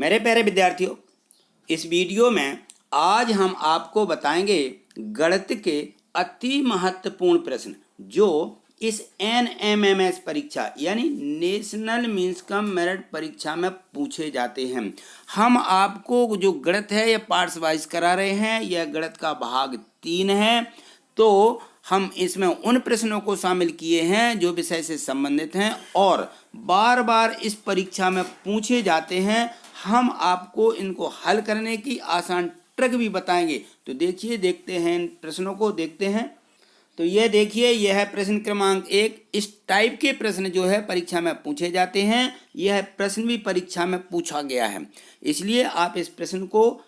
मेरे प्यारे विद्यार्थियों, इस वीडियो में आज हम आपको बताएंगे गणित के अति महत्वपूर्ण प्रश्न जो इस NMMS परीक्षा यानी नेशनल मीन्स कम मेरिट परीक्षा में पूछे जाते हैं। हम आपको जो गणित है यह पार्ट्स वाइज करा रहे हैं। यह गणित का भाग 3 है। तो हम इसमें उन प्रश्नों को शामिल किए हैं जो विषय से संबंधित हैं और बार बार इस परीक्षा में पूछे जाते हैं। हम आपको इनको हल करने की आसान ट्रिक भी बताएंगे। तो देखिए, देखते हैं इन प्रश्नों को, देखते हैं। तो यह देखिए, यह है प्रश्न क्रमांक 1। इस टाइप के प्रश्न जो है परीक्षा में पूछे जाते हैं। यह प्रश्न भी परीक्षा में पूछा गया है, इसलिए आप इस प्रश्न को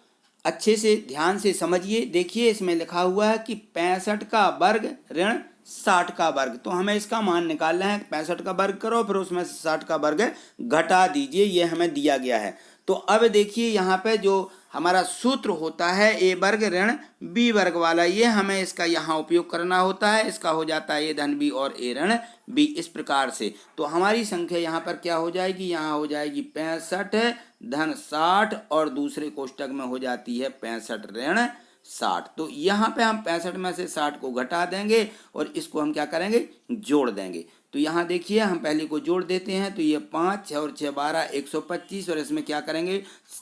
अच्छे से ध्यान से समझिए। देखिए, इसमें लिखा हुआ है कि 65 का वर्ग ऋण 60 का वर्ग। तो हमें इसका मान निकालना है। 65 का वर्ग करो, फिर उसमें 60 का वर्ग घटा दीजिए। ये हमें दिया गया है। तो अब देखिए, यहाँ पे जो हमारा सूत्र होता है a वर्ग ऋण b वर्ग वाला, ये हमें इसका यहाँ उपयोग करना होता है। इसका हो जाता है a धन b और a ऋण b, इस प्रकार से। तो हमारी संख्या यहाँ पर क्या हो जाएगी? यहाँ हो जाएगी 65 धन 60 और दूसरे कोष्टक में हो जाती है 65 ऋण 60। तो यहाँ पे हम 65 में से 60 को घटा देंगे और इसको हम क्या करेंगे? जोड़ देंगे। तो यहाँ देखिए, हम पहले को जोड़ देते हैं। तो ये 5 6 और 6 12 125 और इसमें क्या करेंगे?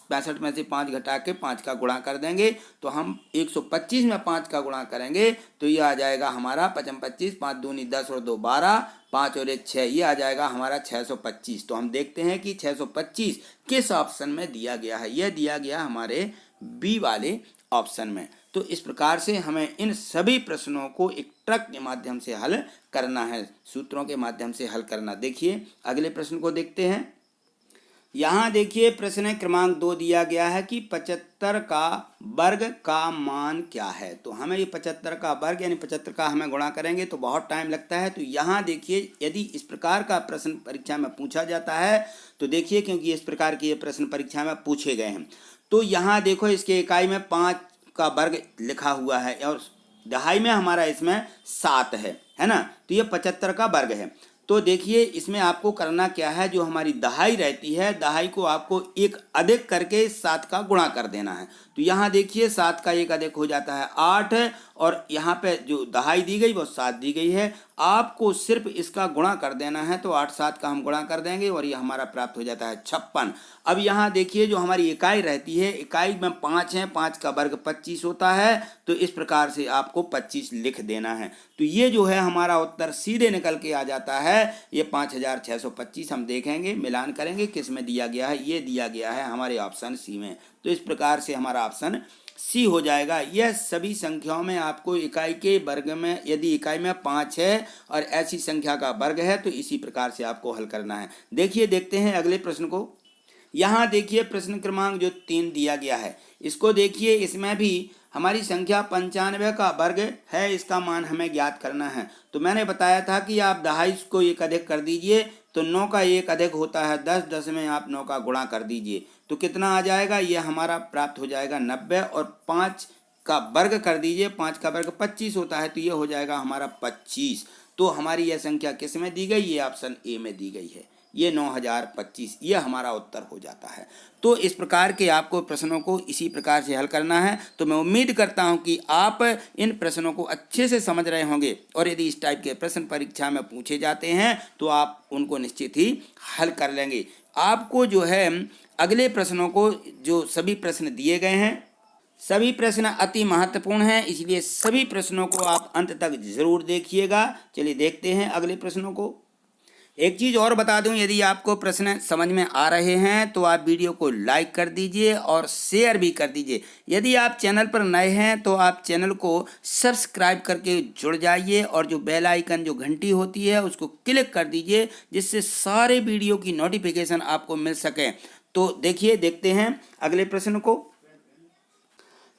65 में से 5 घटा के 5 का गुणा कर देंगे। तो हम 125 में 5 का गुणा करेंगे तो ये आ जाएगा हमारा 55 25, 5 दूनी 10 और 2 12, 5 और 1 6, ये आ जाएगा हमारा 625। तो हम देखते हैं कि 625 किस ऑप्शन में दिया गया है। यह दिया गया हमारे बी वाले ऑप्शन में। तो इस प्रकार से हमें इन सभी प्रश्नों को एक ट्रिक के माध्यम से हल करना है, सूत्रों के माध्यम से हल करना। देखिए, अगले प्रश्न को देखते हैं। यहाँ देखिए, प्रश्न क्रमांक 2 दिया गया है कि 75 का वर्ग का मान क्या है। तो हमें ये 75 का वर्ग यानी 75 का हमें गुणा करेंगे तो बहुत टाइम लगता है। तो यहाँ देखिए, यदि इस प्रकार का प्रश्न परीक्षा में पूछा जाता है तो देखिए, क्योंकि इस प्रकार के ये प्रश्न परीक्षा में पूछे गए हैं। तो यहाँ देखो, इसके इकाई में 5 का वर्ग लिखा हुआ है और दहाई में हमारा इसमें 7 है ना। तो ये 75 का वर्ग है। तो देखिए, इसमें आपको करना क्या है? जो हमारी दहाई रहती है, दहाई को आपको एक अधिक करके 7 का गुणा कर देना है। तो यहाँ देखिए, 7 का एक अधिक हो जाता है 8 और यहाँ पे जो दहाई दी गई वो 7 दी गई है। आपको सिर्फ इसका गुणा कर देना है। तो 8 7 का हम गुणा कर देंगे और ये हमारा प्राप्त हो जाता है 56। अब यहाँ देखिए, जो हमारी इकाई रहती है, इकाई में 5 है, 5 का वर्ग 25 होता है। तो इस प्रकार से आपको 25 लिख देना है। तो ये जो है हमारा उत्तर सीधे निकल के आ जाता है। ये 5625 हम देखेंगे, मिलान करेंगे किस में दिया गया है। ये दिया गया है हमारे ऑप्शन सी में। तो इस प्रकार से हमारा ऑप्शन सी हो जाएगा। यह सभी संख्याओं में आपको इकाई के वर्ग में, यदि इकाई में 5 है और ऐसी संख्या का वर्ग है तो इसी प्रकार से आपको हल करना है। देखिए, देखते हैं अगले प्रश्न को। यहाँ देखिए, प्रश्न क्रमांक जो 3 दिया गया है, इसको देखिए। इसमें भी हमारी संख्या 95 का वर्ग है, इसका मान हमें ज्ञात करना है। तो मैंने बताया था कि आप दहाई को एक अधिक कर दीजिए तो 9 का एक अधिक होता है 10, 10 में आप 9 का गुणा कर दीजिए तो कितना आ जाएगा? ये हमारा प्राप्त हो जाएगा 90 और 5 का वर्ग कर दीजिए, 5 का वर्ग 25 होता है। तो ये हो जाएगा हमारा 25। तो हमारी यह संख्या किस में दी गई? ये ऑप्शन ए में दी गई है। ये 9025, ये हमारा उत्तर हो जाता है। तो इस प्रकार के आपको प्रश्नों को इसी प्रकार से हल करना है। तो मैं उम्मीद करता हूं कि आप इन प्रश्नों को अच्छे से समझ रहे होंगे और यदि इस टाइप के प्रश्न परीक्षा में पूछे जाते हैं तो आप उनको निश्चित ही हल कर लेंगे। आपको जो है अगले प्रश्नों को, जो सभी प्रश्न दिए गए हैं, सभी प्रश्न अति महत्वपूर्ण हैं, इसलिए सभी प्रश्नों को आप अंत तक जरूर देखिएगा। चलिए देखते हैं अगले प्रश्नों को। एक चीज़ और बता दूं, यदि आपको प्रश्न समझ में आ रहे हैं तो आप वीडियो को लाइक कर दीजिए और शेयर भी कर दीजिए। यदि आप चैनल पर नए हैं तो आप चैनल को सब्सक्राइब करके जुड़ जाइए और जो बेल आइकन, जो घंटी होती है, उसको क्लिक कर दीजिए जिससे सारे वीडियो की नोटिफिकेशन आपको मिल सके। तो देखिए, देखते हैं अगले प्रश्न को।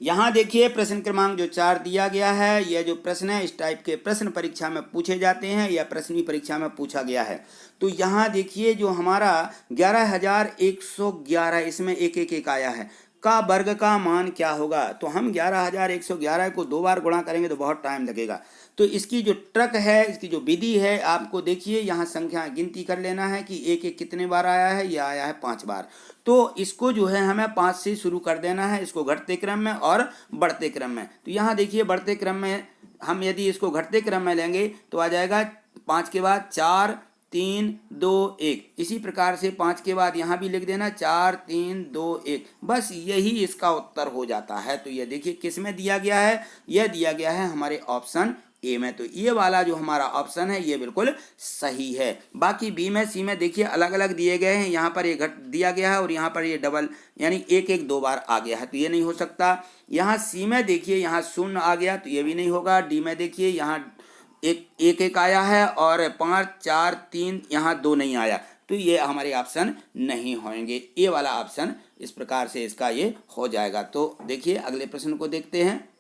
यहाँ देखिए, प्रश्न क्रमांक जो 4 दिया गया है, यह जो प्रश्न है इस टाइप के प्रश्न परीक्षा में पूछे जाते हैं या प्रश्न भी परीक्षा में पूछा गया है। तो यहाँ देखिए, जो हमारा 11,111, इसमें एक एक एक आया है। का वर्ग का मान क्या होगा। तो हम 11,111 को 2 बार गुणा करेंगे तो बहुत टाइम लगेगा। तो इसकी जो ट्रक है, इसकी जो विधि है, आपको देखिए यहाँ संख्या गिनती कर लेना है कि एक एक कितने बार आया है। ये आया है 5 बार। तो इसको जो है हमें 5 से शुरू कर देना है, इसको घटते क्रम में और बढ़ते क्रम में। तो यहाँ देखिए बढ़ते क्रम में हम यदि इसको घटते क्रम में लेंगे तो आ जाएगा 5 के बाद 4 3 2 1। इसी प्रकार से 5 के बाद यहाँ भी लिख देना 4 3 2 1। बस यही इसका उत्तर हो जाता है। तो ये देखिए किस में दिया गया है, यह दिया गया है हमारे ऑप्शन ए में। तो ये वाला जो हमारा ऑप्शन है ये बिल्कुल सही है। बाकी बी में सी में देखिए अलग अलग दिए गए हैं। यहाँ पर ये घट दिया गया है और यहाँ पर ये डबल यानी एक एक 2 बार आ गया है, तो ये नहीं हो सकता। यहाँ सी में देखिए यहाँ 0 आ गया, तो ये भी नहीं होगा। डी में देखिए यहाँ एक एक आया है और 5 4 3 यहाँ 2 नहीं आया, तो ये हमारे ऑप्शन नहीं होंगे। ये वाला ऑप्शन इस प्रकार से इसका ये हो जाएगा। तो देखिए अगले प्रश्न को देखते हैं।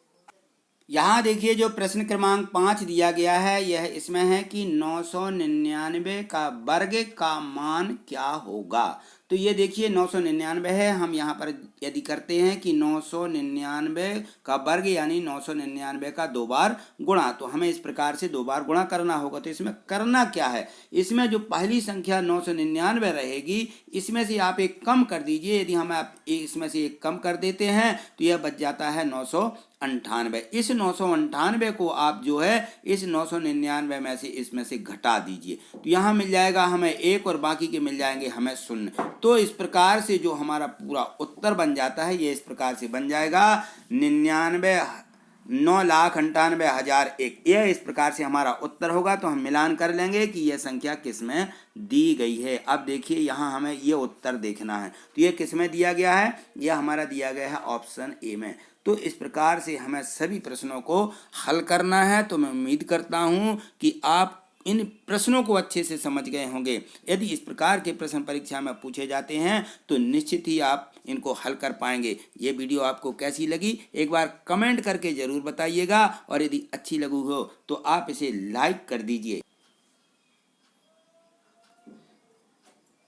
यहाँ देखिए जो प्रश्न क्रमांक 5 दिया गया है यह इसमें है कि 999 का वर्ग का मान क्या होगा। तो ये देखिए 999 है। हम यहाँ पर यदि करते हैं कि 999 का वर्ग यानी 999 का 2 बार गुणा, तो हमें इस प्रकार से 2 बार गुणा करना होगा। तो इसमें करना क्या है, इसमें जो पहली संख्या 999 रहेगी इसमें से आप एक कम कर दीजिए। यदि हम आप इसमें से एक कम कर देते हैं तो यह बच जाता है 998। इस 998 को आप जो है इस 999 में से इसमें से घटा दीजिए, तो यहाँ मिल जाएगा हमें 1 और बाकी के मिल जाएंगे हमें 0। तो इस प्रकार से जो हमारा पूरा उत्तर बन जाता है ये इस प्रकार से बन जाएगा 9,98,1। यह इस प्रकार से हमारा उत्तर होगा। तो हम मिलान कर लेंगे कि यह संख्या किस में दी गई है। अब देखिए यहाँ हमें ये उत्तर देखना है, तो ये किस में दिया गया है, यह हमारा दिया गया है ऑप्शन ए में। तो इस प्रकार से हमें सभी प्रश्नों को हल करना है। तो मैं उम्मीद करता हूँ कि आप इन प्रश्नों को अच्छे से समझ गए होंगे। यदि इस प्रकार के प्रश्न परीक्षा में पूछे जाते हैं तो निश्चित ही आप इनको हल कर पाएंगे। ये वीडियो आपको कैसी लगी एक बार कमेंट करके ज़रूर बताइएगा, और यदि अच्छी लगी हो तो आप इसे लाइक कर दीजिए।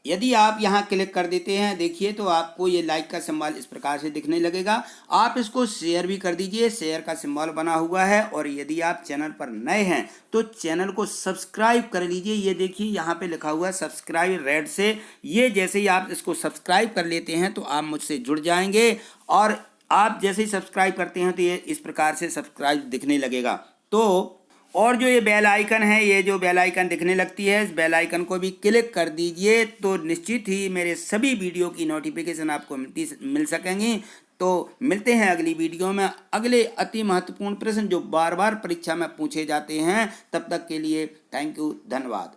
यदि आप यहाँ क्लिक कर देते हैं देखिए तो आपको ये लाइक का सिंबल इस प्रकार से दिखने लगेगा। आप इसको शेयर भी कर दीजिए, शेयर का सिंबल बना हुआ है। और यदि आप चैनल पर नए हैं तो चैनल को सब्सक्राइब कर लीजिए। ये देखिए यहाँ पे लिखा हुआ है सब्सक्राइब रेड से। ये जैसे ही आप इसको सब्सक्राइब कर लेते हैं तो आप मुझसे जुड़ जाएंगे, और आप जैसे ही सब्सक्राइब करते हैं तो ये इस प्रकार से सब्सक्राइब दिखने लगेगा। तो और जो ये बेल आइकन है, ये जो बेल आइकन दिखने लगती है, इस बेल आइकन को भी क्लिक कर दीजिए, तो निश्चित ही मेरे सभी वीडियो की नोटिफिकेशन आपको मिल सकेंगी। तो मिलते हैं अगली वीडियो में अगले अति महत्वपूर्ण प्रश्न जो बार बार परीक्षा में पूछे जाते हैं। तब तक के लिए थैंक यू, धन्यवाद।